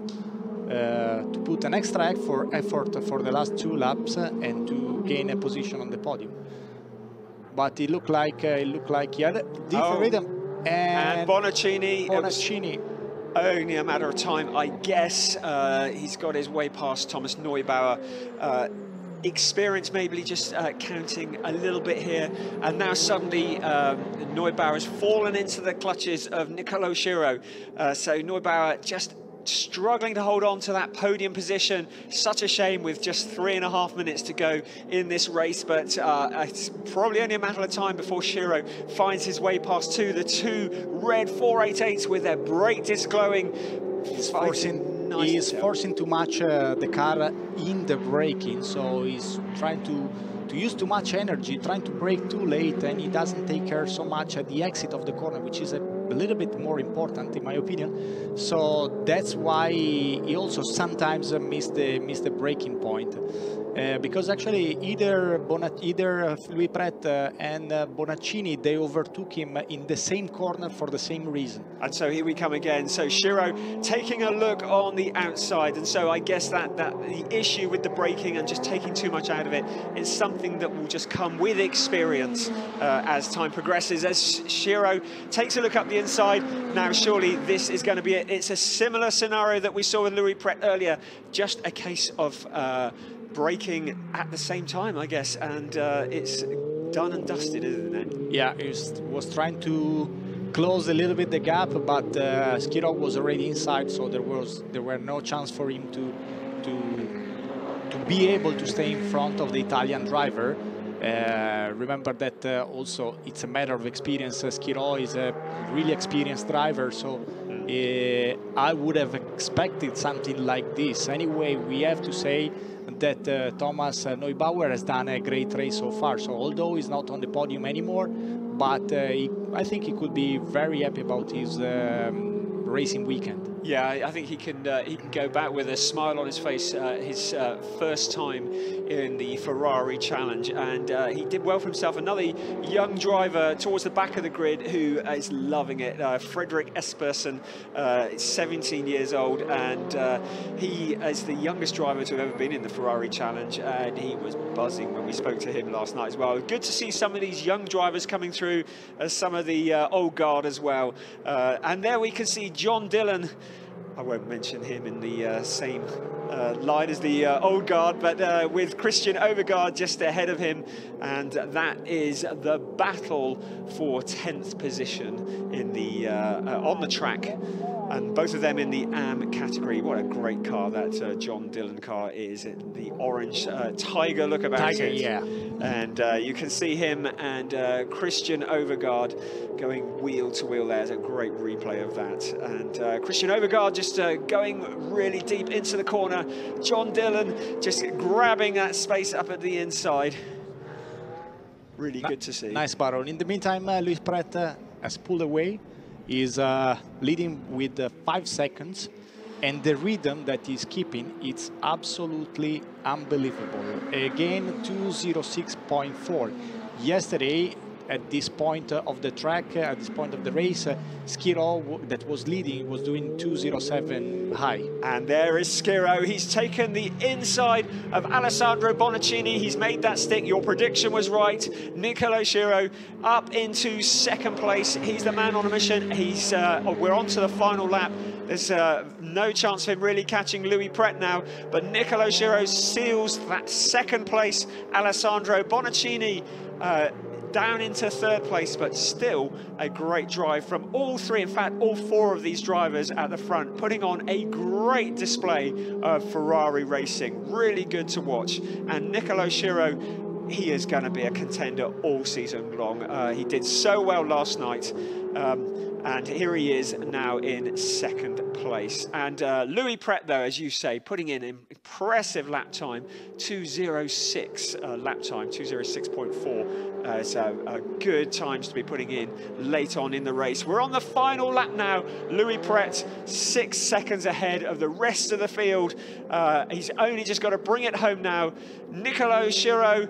put an extra effort for the last 2 laps and to gain a position on the podium. but it looked like he had a different rhythm. And Bonaccini. Bonaccini. Only a matter of time, I guess. He's got his way past Thomas Neubauer. Experience maybe just counting a little bit here, and now suddenly Neubauer has fallen into the clutches of Niccolò Schiro. So Neubauer just struggling to hold on to that podium position. Such a shame with just 3.5 minutes to go in this race, but it's probably only a matter of time before Schiro finds his way past the two red 488s with their brake disc glowing. He's forcing too much the car in the braking, so he's trying to use too much energy, trying to brake too late, and he doesn't take care so much at the exit of the corner, which is a little bit more important in my opinion. So that's why he also sometimes missed the braking point. Because actually either Louis Pret and Bonaccini, they overtook him in the same corner for the same reason. And so here we come again. So Schiro taking a look on the outside, and so I guess that the issue with the braking and just taking too much out of it is something that will just come with experience as time progresses. As Schiro takes a look up the inside, now surely this is going to be it. It's a similar scenario that we saw with Louis Pret earlier, just a case of braking at the same time, I guess, and it's done and dusted, isn't it? Yeah, he was trying to close a little bit the gap, but Schiro was already inside, so there were no chance for him to be able to stay in front of the Italian driver. Remember that also it's a matter of experience. Schiro is a really experienced driver, so I would have expected something like this. Anyway, we have to say that Thomas Neubauer has done a great race so far. So although he's not on the podium anymore, but I think he could be very happy about his racing weekend. Yeah, I think he can go back with a smile on his face. His first time in the Ferrari Challenge, and he did well for himself. Another young driver towards the back of the grid who is loving it, Fredrik Espersen, 17 years old, and he is the youngest driver to have ever been in the Ferrari Challenge, and he was buzzing when we spoke to him last night as well. Good to see some of these young drivers coming through, some of the old guard as well. And there we can see John Dillon. I won't mention him in the same line as the old guard, but with Christian Overgaard just ahead of him, and that is the battle for 10th position in the on the track, and both of them in the AM category. What a great car that John Dillon car is! The orange Tiger look about it. Yeah. And you can see him and Christian Overgaard going wheel to wheel. There's a great replay of that. And Christian Overgaard just going really deep into the corner. John Dillon just grabbing that space up at the inside. Really good to see. Nice battle. In the meantime, Louis Pret has pulled away. He's leading with 5 seconds. And the rhythm that he's keeping, it's absolutely unbelievable. Again, 2:06.4. Yesterday, at this point of the track, at this point of the race, Schiro, that was leading, was doing 2:07 high. And there is Schiro. He's taken the inside of Alessandro Bonaccini. He's made that stick. Your prediction was right. Niccolò Schiro up into 2nd place. He's the man on a mission. We're on to the final lap. There's no chance of him really catching Louis Pret now, but Niccolò Schiro seals that 2nd place. Alessandro Bonaccini down into 3rd place, but still a great drive from all 3, in fact all 4 of these drivers at the front, putting on a great display of Ferrari racing. Really good to watch. And Niccolò Schiro, he is going to be a contender all season long. He did so well last night. And here he is now in 2nd place. And Louis Pret, though, as you say, putting in an impressive lap time, 2:06 lap time, 2:06.4. It's good times to be putting in late on in the race. We're on the final lap now. Louis Pret, 6 seconds ahead of the rest of the field. He's only just got to bring it home now. Niccolò Schiro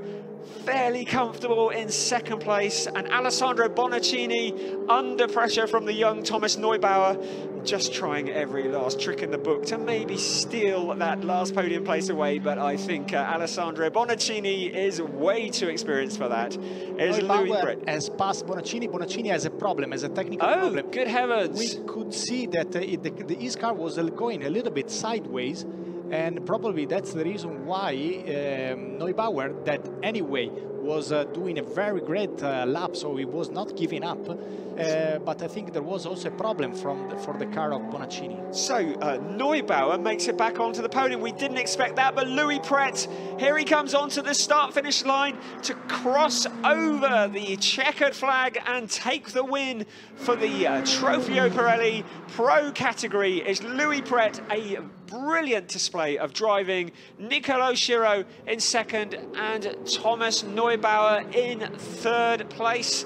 fairly comfortable in second place, and Alessandro Bonaccini under pressure from the young Thomas Neubauer, just trying every last trick in the book to maybe steal that last podium place away, but I think Alessandro Bonaccini is way too experienced for that. Neubauer has passed Bonaccini. Bonaccini has a problem, has a technical problem. Oh, good heavens. We could see that his car was going a little bit sideways, and probably that's the reason why Neubauer, that anyway was doing a very great lap, so he was not giving up. But I think there was also a problem for the car of Bonaccini. So Neubauer makes it back onto the podium. We didn't expect that, but Louis Pret, here he comes onto the start-finish line to cross over the checkered flag and take the win for the Trofeo Pirelli Pro category. It's Louis Pret, a brilliant display of driving. Niccolò Schiro in second and Thomas Neubauer in third place.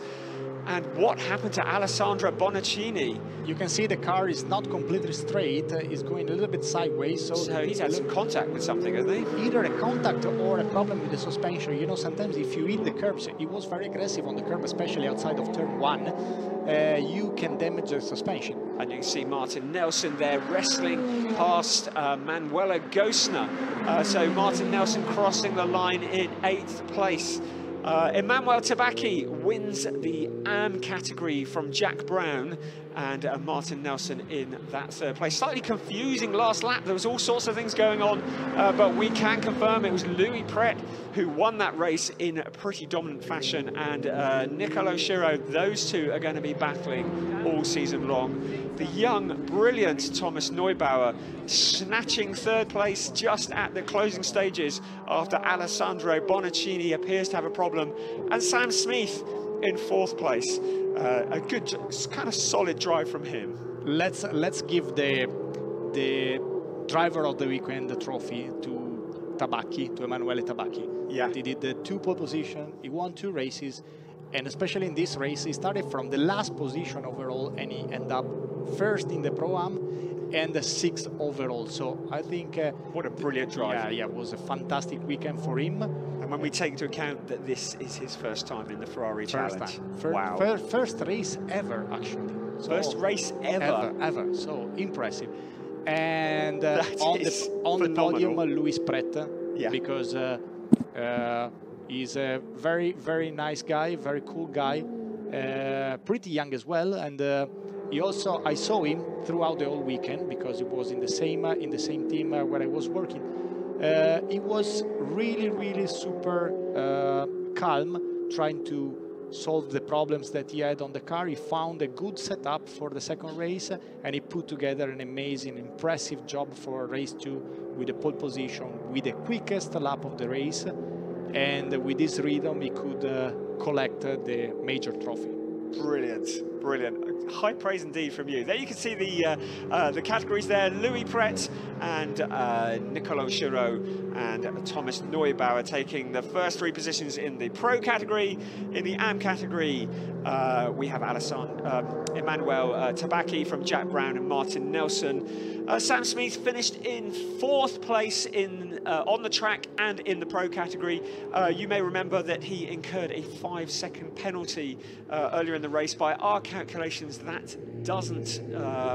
And what happened to Alessandro Bonaccini? You can see the car is not completely straight, it's going a little bit sideways. So he's had some contact with something, hasn't he? Either a contact or a problem with the suspension. You know, sometimes if you hit the curbs, he was very aggressive on the curb, especially outside of turn 1, you can damage the suspension. And you can see Martin Nelson there wrestling past Manuela Gosner. So Martin Nelson crossing the line in 8th place. Emmanuel Tabacchi wins the AM category from Jack Brown, and Martin Nelson in that third place. Slightly confusing last lap. There was all sorts of things going on, but we can confirm it was Louis Pret who won that race in a pretty dominant fashion, and Niccolò Schiro. Those two are going to be battling all season long. The young, brilliant Thomas Neubauer snatching third place just at the closing stages after Alessandro Bonaccini appears to have a problem, and Sam Smith in fourth place. A good, kind of solid drive from him. Let's give the driver of the weekend the trophy to Tabacchi, to Emanuele Tabacchi. Yeah, he did the 2 pole position. He won 2 races, and especially in this race, he started from the last position overall, and he ended up first in the Pro-Am and the 6th overall. So I think what a brilliant drive. Yeah, it was a fantastic weekend for him. And when we take into account that this is his first time in the Ferrari Challenge. Wow. First race ever, actually. So first race ever. Ever. So impressive. And on the podium, Louis Pret, because he's a very, very nice guy, very cool guy, pretty young as well. And I saw him throughout the whole weekend because he was in the same team where I was working. He was really, really super calm, trying to solve the problems that he had on the car. He found a good setup for the second race, and he put together an amazing, impressive job for race 2 with a pole position, with the quickest lap of the race, and with this rhythm he could collect the major trophy. Brilliant, brilliant. High praise indeed from you. There you can see the categories there. Louis Pret and Niccolò Schiro and Thomas Neubauer taking the first 3 positions in the Pro category. In the AM category, we have Emmanuel Tabacchi from Jack Brown and Martin Nelson. Sam Smith finished in 4th place on the track and in the Pro category. You may remember that he incurred a 5-second penalty earlier in the race. By our calculations, that doesn't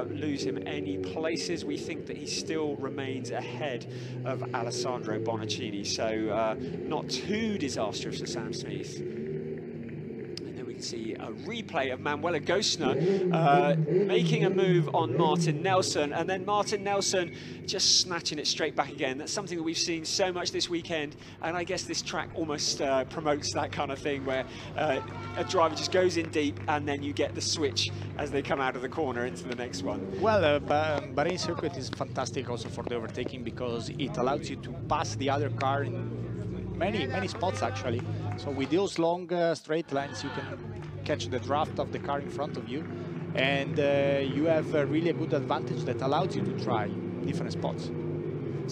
lose him any places. We think that he still remains ahead of Alessandro Bonaccini, so not too disastrous for Sam Smith. And then we can see a replay of Manuela Gosner making a move on Martin Nelson, and then Martin Nelson just snatching it straight back again. That's something that we've seen so much this weekend, and I guess this track almost promotes that kind of thing where a driver just goes in deep and then you get the switch as they come out of the corner into the next one. Well, Bahrain circuit is fantastic also for the overtaking because it allows you to pass the other car in many spots actually. So with those long straight lines you can catch the draft of the car in front of you, and you have really a good advantage that allows you to try different spots.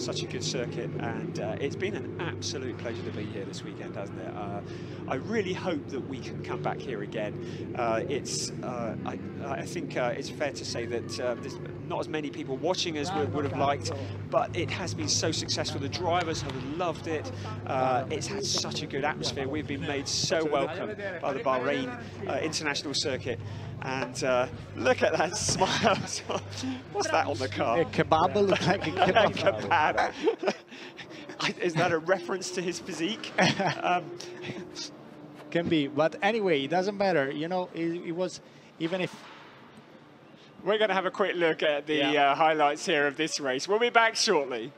such a good circuit, and it's been an absolute pleasure to be here this weekend, hasn't it? I really hope that we can come back here again. I think it's fair to say that there's not as many people watching as we would have liked, but it has been so successful. The drivers have loved it. It's had such a good atmosphere. We've been made so welcome by the Bahrain International Circuit. And look at that smile. What's that on the car? A kebab, looks like a kebab. Kebab. Is that a reference to his physique? Can be, but anyway, it doesn't matter. You know, it was, even if... We're going to have a quick look at the highlights here of this race. We'll be back shortly.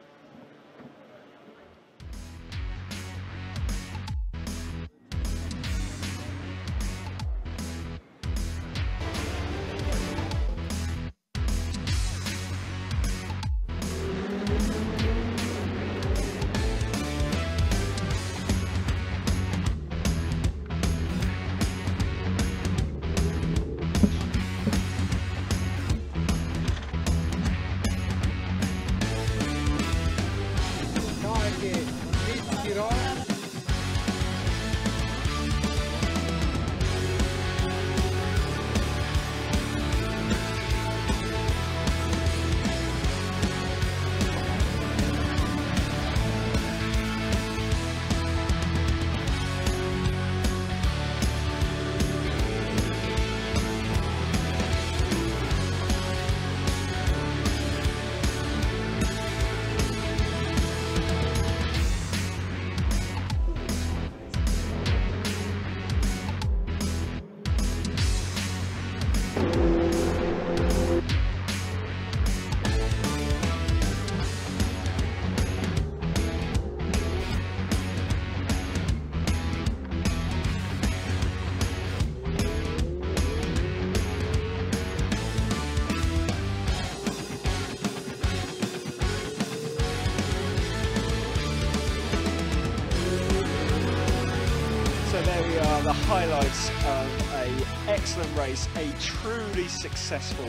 The highlights of an excellent race, a truly successful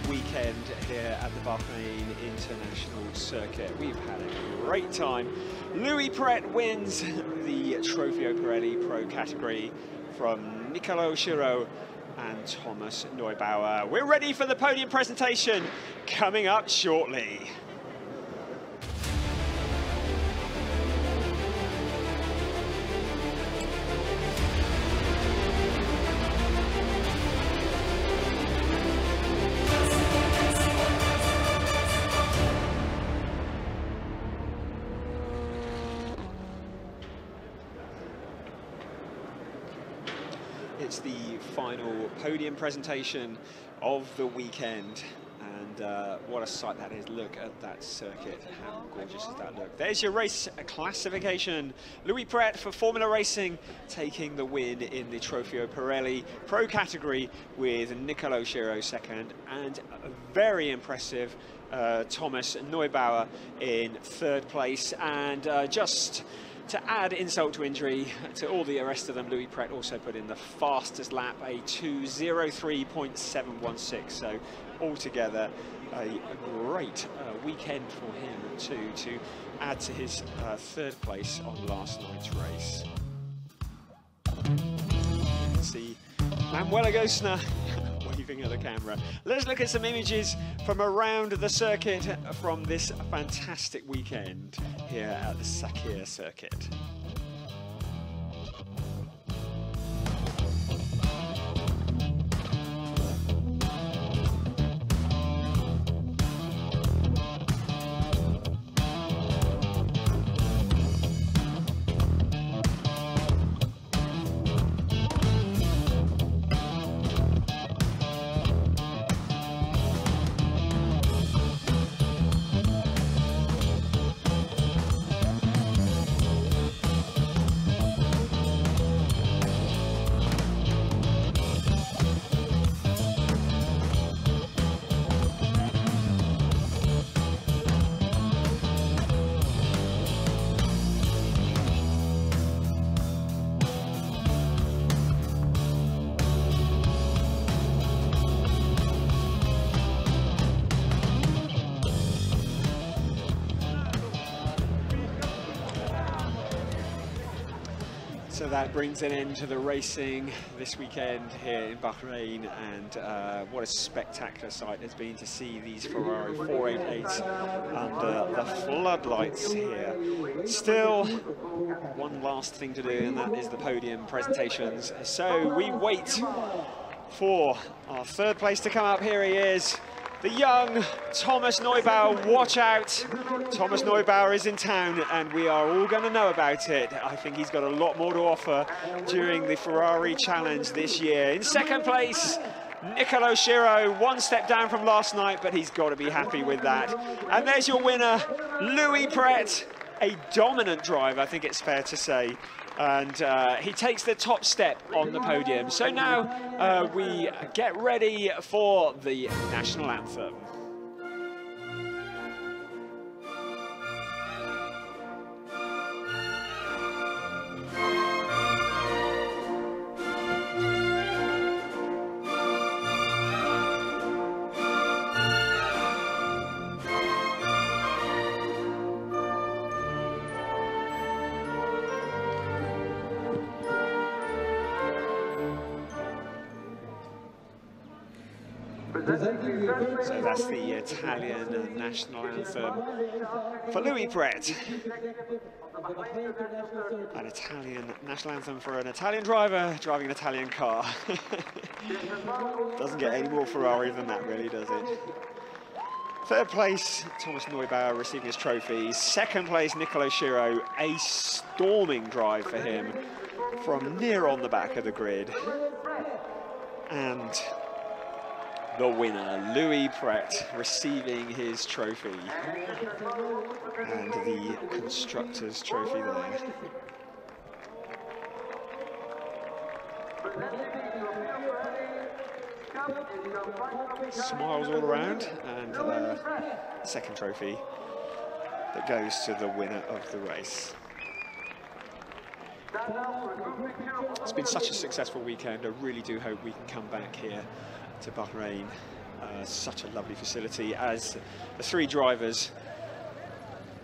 weekend here at the Bahrain International Circuit. We've had a great time. Louis Pret wins the Trofeo Pirelli Pro category from Niccolò Schiro and Thomas Neubauer. We're ready for the podium presentation coming up shortly. It's the final podium presentation of the weekend, and what a sight that is. Look at that circuit. How gorgeous does that look? There's your race classification. Louis Pret for Formula Racing taking the win in the Trofeo Pirelli Pro category, with Niccolò Schiro second, and a very impressive Thomas Neubauer in third place. And just to add insult to injury to all the rest of them, Louis Pret also put in the fastest lap, a 2:03.716. So altogether, a great weekend for him too, to add to his third place on last night's race. You can see Manuela Gosner waving at the camera. Let's look at some images from around the circuit from this fantastic weekend here at the Sakir circuit. So that brings an end to the racing this weekend here in Bahrain, and what a spectacular sight it's been to see these Ferrari 488s under the floodlights here. Still, one last thing to do, and that is the podium presentations. So we wait for our third place to come up. Here he is, the young Thomas Neubauer. Watch out, Thomas Neubauer is in town and we are all going to know about it. I think he's got a lot more to offer during the Ferrari Challenge this year. In second place, Nicolo Schiro, one step down from last night, but he's got to be happy with that. And there's your winner, Louis Pret, a dominant drive, I think it's fair to say. And he takes the top step on the podium. So now we get ready for the national anthem. So that's the Italian national anthem for Louis Pret. An Italian national anthem for an Italian driver driving an Italian car. Doesn't get any more Ferrari than that, really, does it? Third place, Thomas Neubauer receiving his trophy. Second place, Nicolo Schiro, a storming drive for him from near on the back of the grid. And the winner, Louis Pret, receiving his trophy. And the constructor's trophy there. Smiles all around, and the second trophy that goes to the winner of the race. It's been such a successful weekend. I really do hope we can come back here to Bahrain. Such a lovely facility as the three drivers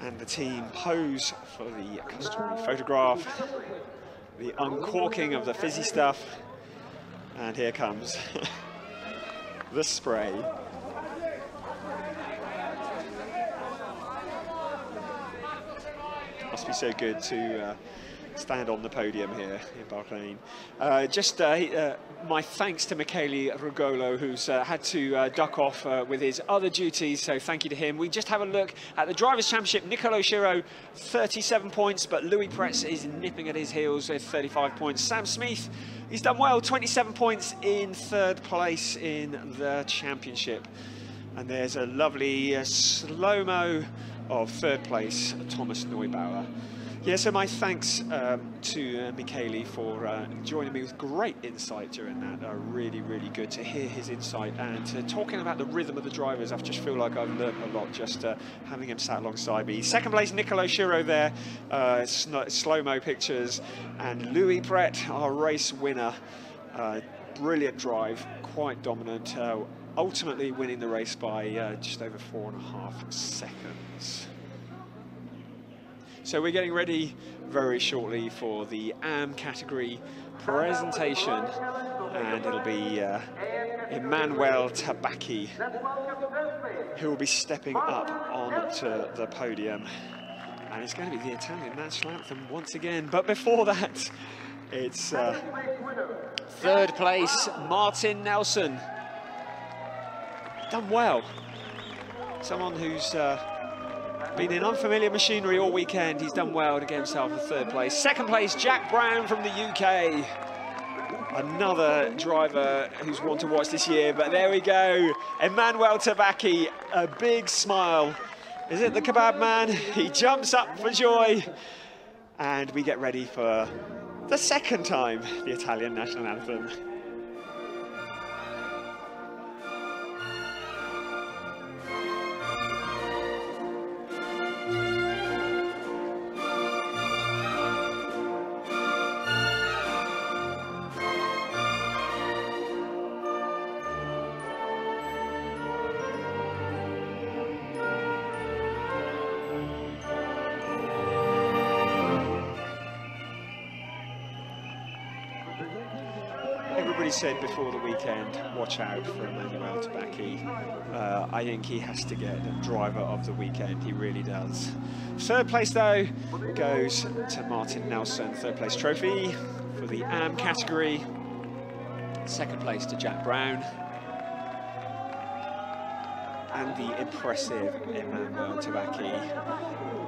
and the team pose for the customary photograph, the uncorking of the fizzy stuff, and here comes the spray. Must be so good to stand on the podium here in Bahrain. My thanks to Michele Rugolo, who's had to duck off with his other duties, so thank you to him. We just have a look at the Drivers' Championship. Nicolo Schiro, 37 points, but Louis Pret is nipping at his heels with 35 points. Sam Smith, he's done well, 27 points in third place in the championship. And there's a lovely slow-mo of third place, Thomas Neubauer. Yeah, so my thanks to Michele for joining me with great insight during that. Really, really good to hear his insight, and talking about the rhythm of the drivers. I just feel like I've learned a lot just having him sat alongside me. Second place, Nicolo Schiro there, slow-mo pictures, and Louis Pret, our race winner. Brilliant drive, quite dominant, ultimately winning the race by just over 4.5 seconds. So we're getting ready very shortly for the AM category presentation, and it'll be Emanuele Tabacchi who will be stepping up onto the podium, and it's going to be the Italian national anthem once again. But before that, it's third place, Martin Nelson. Done well. Someone who's been in unfamiliar machinery all weekend. He's done well to get himself in third place. Second place, Jack Brown from the UK. Another driver who's one to watch this year, but there we go. Emanuele Tabacchi, a big smile. Is it the kebab man? He jumps up for joy. And we get ready for the second time, the Italian national anthem. said before the weekend, watch out for Emmanuel Tabaki. I think he has to get the driver of the weekend, he really does. Third place though goes to Martin Nelson, third place trophy for the AM category. Second place to Jack Brown. And the impressive Emmanuel Tabaki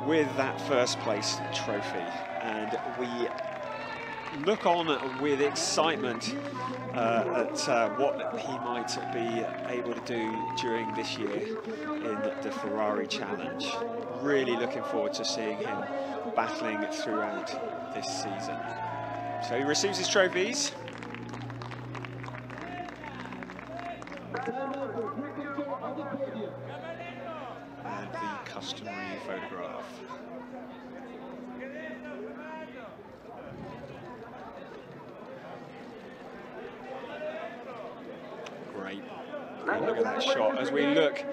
with that first place trophy. And we look on with excitement at what he might be able to do during this year in the Ferrari Challenge. Really looking forward to seeing him battling throughout this season. So he receives his trophies. And the customary photograph. Great. Look at that shot as we look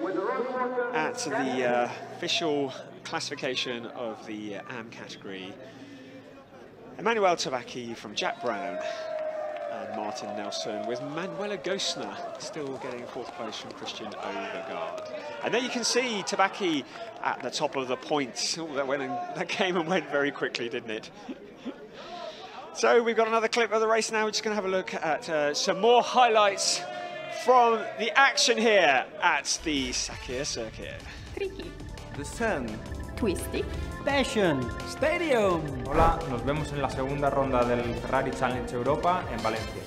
at the official classification of the AM category. Emmanuel Tabaki from Jack Brown and Martin Nelson, with Manuela Gosner still getting fourth place from Christian Overgaard. And there you can see Tabaki at the top of the points. Oh, that came and went very quickly, didn't it? So we've got another clip of the race now. We're just going to have a look at some more highlights from the action here at the Sakhir circuit. Tricky. The Sun. Twisty. Passion. Stadium. Hola, nos vemos en la segunda ronda del Ferrari Challenge Europa en Valencia.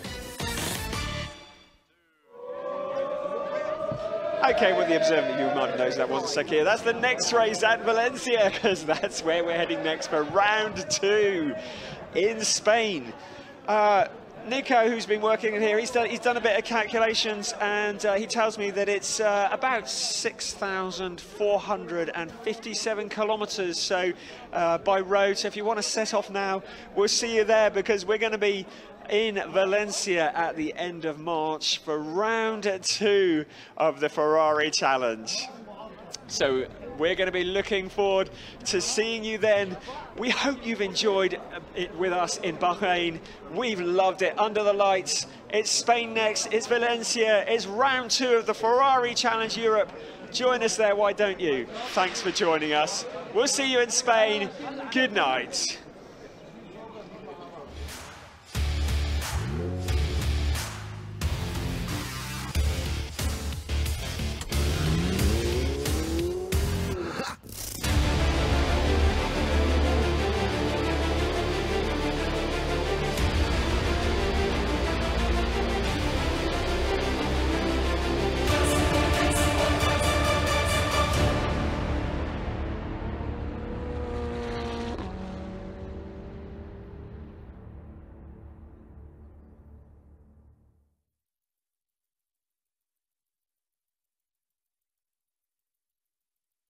Okay, well, the observant you might knows that wasn't Sakhir. That's the next race at Valencia, because that's where we're heading next for round 2 in Spain. Nico, who's been working in here, he's done a bit of calculations, and he tells me that it's about 6,457 kilometers, so by road. So if you want to set off now, we'll see you there, because we're going to be in Valencia at the end of March for round 2 of the Ferrari Challenge. So we're going to be looking forward to seeing you then. We hope you've enjoyed it with us in Bahrain. We've loved it under the lights. It's Spain next, it's Valencia, it's round 2 of the Ferrari Challenge Europe. Join us there, why don't you? Thanks for joining us. We'll see you in Spain. Good night.